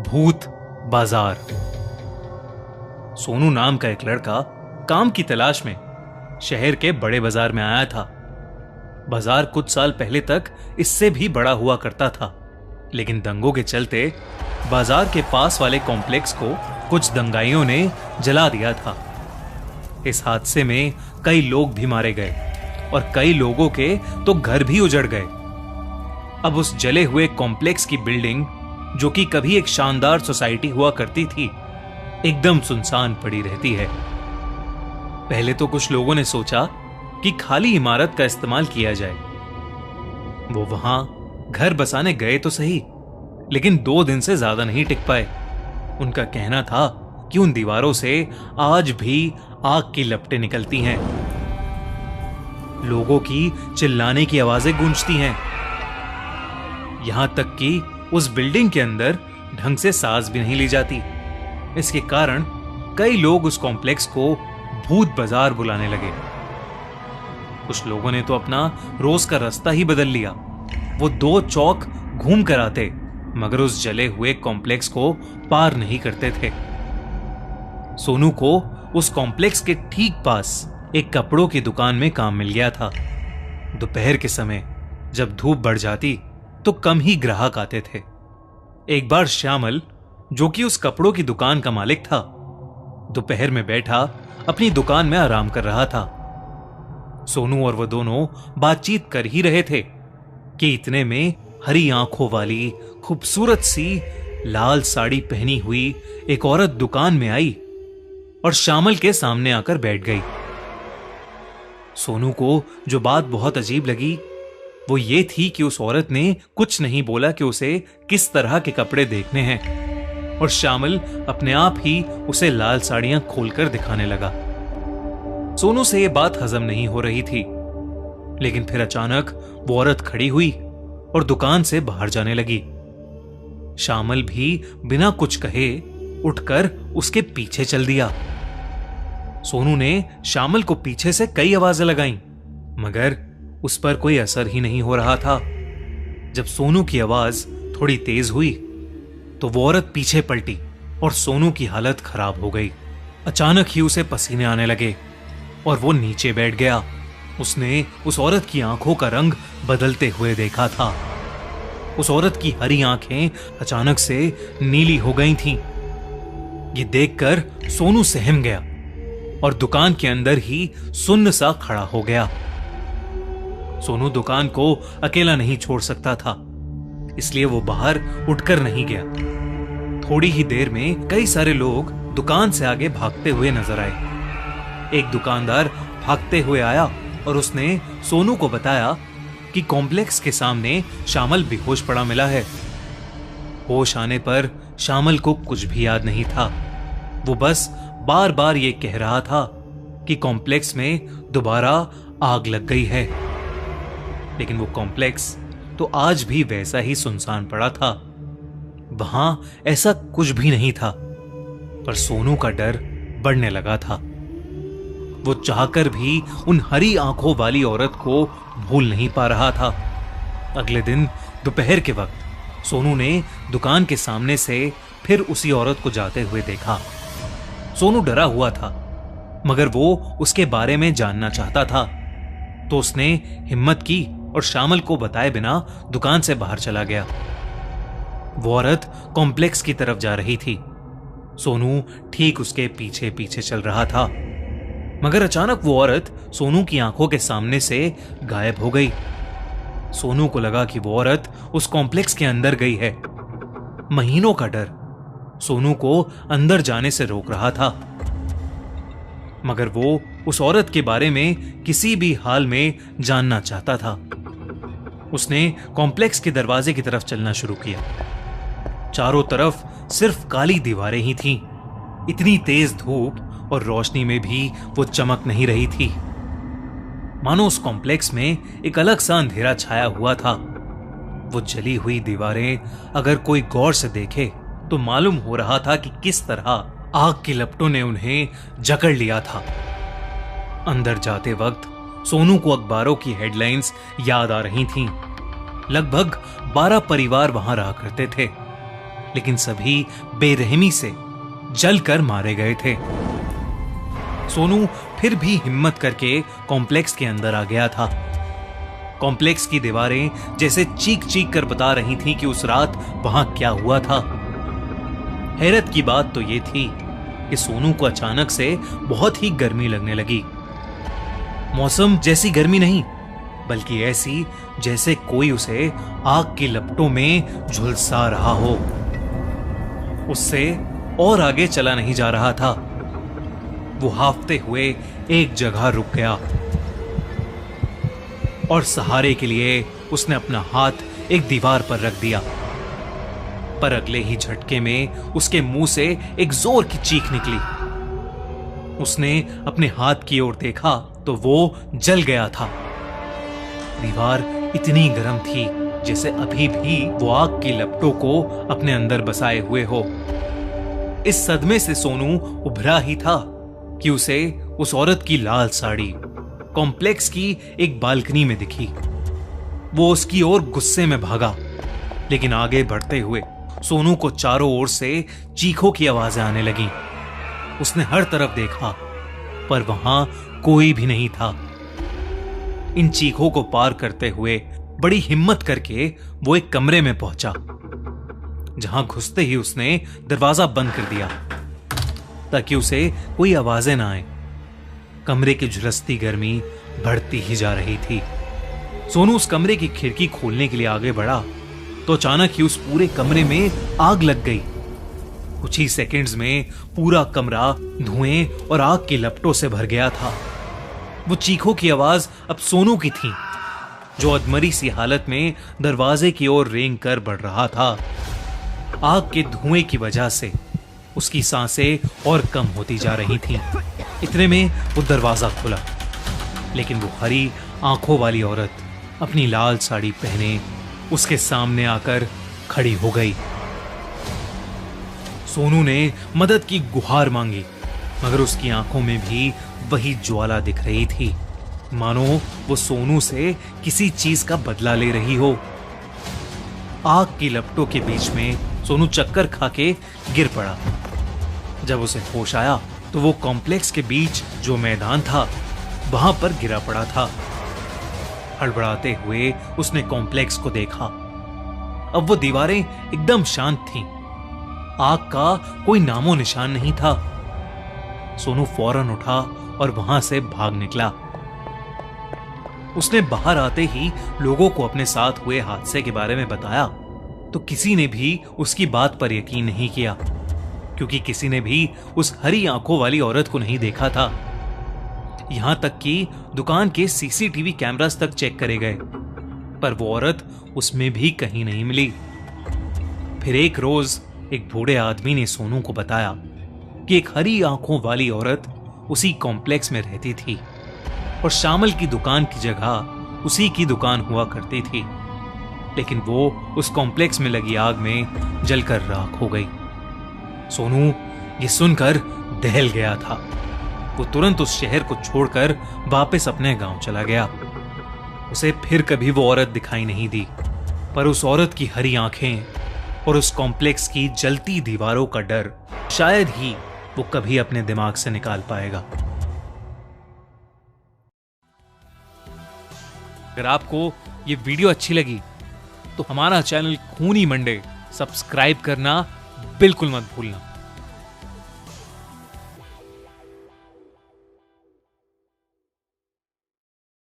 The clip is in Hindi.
भूत बाजार। सोनू नाम का एक लड़का काम की तलाश में शहर के बड़े बाजार में आया था। बाजार कुछ साल पहले तक इससे भी बड़ा हुआ करता था, लेकिन दंगों के चलते बाजार के पास वाले कॉम्प्लेक्स को कुछ दंगाइयों ने जला दिया था। इस हादसे में कई लोग भी मारे गए और कई लोगों के तो घर भी उजड़ गए। अब उस जले हुए कॉम्प्लेक्स की बिल्डिंग, जो कि कभी एक शानदार सोसाइटी हुआ करती थी, एकदम सुनसान पड़ी रहती है। पहले तो कुछ लोगों ने सोचा कि खाली इमारत का इस्तेमाल किया जाए। वो वहां घर बसाने गए तो सही, लेकिन 2 दिन से ज्यादा नहीं टिक पाए। उनका कहना था कि उन दीवारों से आज भी आग की लपटें निकलती हैं, लोगों की चिल्लाने की आवाजें गूंजती हैं। यहां तक कि उस बिल्डिंग के अंदर ढंग से सांस भी नहीं ली जाती। इसके कारण कई लोग उस कॉम्प्लेक्स को भूत बाजार बुलाने लगे। कुछ लोगों ने तो अपना रोज का रास्ता ही बदल लिया। वो 2 चौक घूम कर आते, मगर उस जले हुए कॉम्प्लेक्स को पार नहीं करते थे। सोनू को उस कॉम्प्लेक्स के ठीक पास एक कपड़ों की दुकान में काम मिल गया था। दोपहर के समय जब धूप बढ़ जाती तो कम ही ग्राहक आते थे। एक बार श्यामल, जो कि उस कपड़ों की दुकान का मालिक था, दोपहर में बैठा अपनी दुकान में आराम कर रहा था। सोनू और वो दोनों बातचीत कर ही रहे थे कि इतने में हरी आंखों वाली खूबसूरत सी लाल साड़ी पहनी हुई एक औरत दुकान में आई और श्यामल के सामने आकर बैठ गई। सोनू को जो बात बहुत अजीब लगी वो ये थी कि उस औरत ने कुछ नहीं बोला कि उसे किस तरह के कपड़े देखने हैं, और श्यामल अपने आप ही उसे लाल साड़ियां खोलकर दिखाने लगा। सोनू से यह बात हजम नहीं हो रही थी, लेकिन फिर अचानक वो औरत खड़ी हुई और दुकान से बाहर जाने लगी। श्यामल भी बिना कुछ कहे उठकर उसके पीछे चल दिया। सोनू ने श्यामल को पीछे से कई आवाजें लगाईं, मगर उस पर कोई असर ही नहीं हो रहा था। जब सोनू की आवाज थोड़ी तेज हुई तो वो औरत पीछे पलटी और सोनू की हालत खराब हो गई। अचानक ही उसे पसीने आने लगे और वो नीचे बैठ गया। उसने उस औरत की आंखों का रंग बदलते हुए देखा था। उस औरत की हरी आंखें अचानक से नीली हो गई थीं। ये देखकर सोनू सहम गया और दुकान के अंदर ही सुन्न सा खड़ा हो गया। सोनू दुकान को अकेला नहीं छोड़ सकता था, इसलिए वो बाहर उठकर नहीं गया। थोड़ी ही देर में कई सारे लोग दुकान से आगे भागते हुए नजर आए। एक दुकानदार भागते हुए आया और उसने सोनू को बताया कि कॉम्प्लेक्स के सामने श्यामल बेहोश पड़ा मिला है। होश आने पर श्यामल को कुछ भी याद नहीं था। वो बस बार बार ये कह रहा था कि कॉम्प्लेक्स में दोबारा आग लग गई है, लेकिन वो कॉम्प्लेक्स तो आज भी वैसा ही सुनसान पड़ा था। वहां ऐसा कुछ भी नहीं था, पर सोनू का डर बढ़ने लगा था। वो चाहकर भी उन हरी आंखों वाली औरत को भूल नहीं पा रहा था। अगले दिन दोपहर के वक्त सोनू ने दुकान के सामने से फिर उसी औरत को जाते हुए देखा। सोनू डरा हुआ था, मगर वो उसके बारे में जानना चाहता था, तो उसने हिम्मत की और श्यामल को बताए बिना दुकान से बाहर चला गया। वो औरत कॉम्प्लेक्स की तरफ जा रही थी। सोनू ठीक उसके पीछे पीछे चल रहा था, मगर अचानक वो औरत सोनू की आंखों के सामने से गायब हो गई। सोनू को लगा कि वो औरत उस कॉम्प्लेक्स के अंदर गई है। महीनों का डर सोनू को अंदर जाने से रोक रहा था, मगर वो उस औरत के बारे में किसी भी हाल में जानना चाहता था। उसने कॉम्प्लेक्स के दरवाजे की तरफ चलना शुरू किया। चारों तरफ सिर्फ काली दीवारें ही थीं। इतनी तेज धूप और रोशनी में भी वो चमक नहीं रही थी, मानो उस कॉम्प्लेक्स में एक अलग सा अंधेरा छाया हुआ था। वो जली हुई दीवारें अगर कोई गौर से देखे तो मालूम हो रहा था कि किस तरह आग की लपटों ने उन्हें जकड़ लिया था। अंदर जाते वक्त सोनू को अखबारों की हेडलाइंस याद आ रही थीं। लगभग 12 परिवार वहां रहा करते थे। लेकिन सभी बेरहमी से जलकर मारे गए थे। सोनू फिर भी हिम्मत करके कॉम्प्लेक्स के अंदर आ गया था। कॉम्प्लेक्स की दीवारें जैसे चीख चीख कर बता रही थीं कि उस रात वहां क्या हुआ था। हैरत की बात तो यह थी कि सोनू को अचानक से बहुत ही गर्मी लगने लगी। मौसम जैसी गर्मी नहीं, बल्कि ऐसी जैसे कोई उसे आग की लपटों में झुलसा रहा हो। उससे और आगे चला नहीं जा रहा था। वो हांफते हुए एक जगह रुक गया और सहारे के लिए उसने अपना हाथ एक दीवार पर रख दिया। पर अगले ही झटके में उसके मुंह से एक जोर की चीख निकली। उसने अपने हाथ की ओर देखा तो वो जल गया था। दीवार इतनी गर्म थी जैसे अभी भी वो आग की लपटों को अपने अंदर बसाए हुए हो। इस सदमे से सोनू उभरा ही था कि उसे उस औरत की लाल साड़ी कॉम्प्लेक्स की एक बालकनी में दिखी। वो उसकी ओर गुस्से में भागा, लेकिन आगे बढ़ते हुए सोनू को चारों ओर से चीखों की आवाजें आने लगीं। उसने हर तरफ देखा, पर वहां कोई भी नहीं था। इन चीखों को पार करते हुए बड़ी हिम्मत करके वो एक कमरे में पहुंचा, जहां घुसते ही उसने दरवाजा बंद कर दिया ताकि उसे कोई आवाजें ना आए। कमरे की झुलसती गर्मी बढ़ती ही जा रही थी। सोनू उस कमरे की खिड़की खोलने के लिए आगे बढ़ा तो अचानक ही उस पूरे कमरे में आग लग गई। कुछ ही सेकंड्स में पूरा कमरा धुएं और आग की लपटों से भर गया था। वो चीखों की आवाज अब सोनू की थी, जो अधमरी सी हालत में दरवाजे की ओर रेंग कर बढ़ रहा था। आग के धुएं की वजह से उसकी सांसें और कम होती जा रही थीं। इतने में वो दरवाजा खुला, लेकिन वो हरी आंखों वाली औरत अपनी लाल साड़ी पहने उसके सामने आकर खड़ी हो गई। सोनू ने मदद की गुहार मांगी, मगर उसकी आंखों में भी वही ज्वाला दिख रही थी, मानो वो सोनू से किसी चीज का बदला ले रही हो। आग की लपटों के बीच में सोनू चक्कर खा के गिर पड़ा। जब उसे होश आया तो वो कॉम्प्लेक्स के बीच जो मैदान था वहां पर गिरा पड़ा था। हड़बड़ाते हुए उसने कॉम्प्लेक्स को देखा। अब वो दीवारें एकदम शांत थीं। आग का कोई नामो निशान नहीं था। सोनू फौरन उठा और वहां से भाग निकला। उसने बाहर आते ही लोगों को अपने साथ हुए हादसे के बारे में बताया, तो किसी ने भी उसकी बात पर यकीन नहीं किया, क्योंकि किसी ने भी उस हरी आंखों वाली औरत को नहीं देखा था। यहां तक कि दुकान के सीसीटीवी कैमरास तक चेक करे गए, पर वो औरत उसमें भी कहीं नहीं मिली। फिर एक रोज एक बूढ़े आदमी ने सोनू को बताया कि एक हरी आंखों वाली औरत उसी कॉम्प्लेक्स में रहती थी और शामल की दुकान की जगह उसी की दुकान हुआ करती थी, लेकिन वो उस कॉम्प्लेक्स में लगी आग में जलकर राख हो गई। सोनू ये सुनकर दहल गया था। वो तुरंत उस शहर को छोड़कर वापस अपने गांव चला गया। उसे फिर कभी वो औरत दिखाई नहीं दी, पर उस औरत की हरी आंखें और उस कॉम्प्लेक्स की जलती दीवारों का डर शायद ही वो कभी अपने दिमाग से निकाल पाएगा। अगर आपको ये वीडियो अच्छी लगी तो हमारा चैनल खूनी मंडे सब्सक्राइब करना बिल्कुल मत भूलना।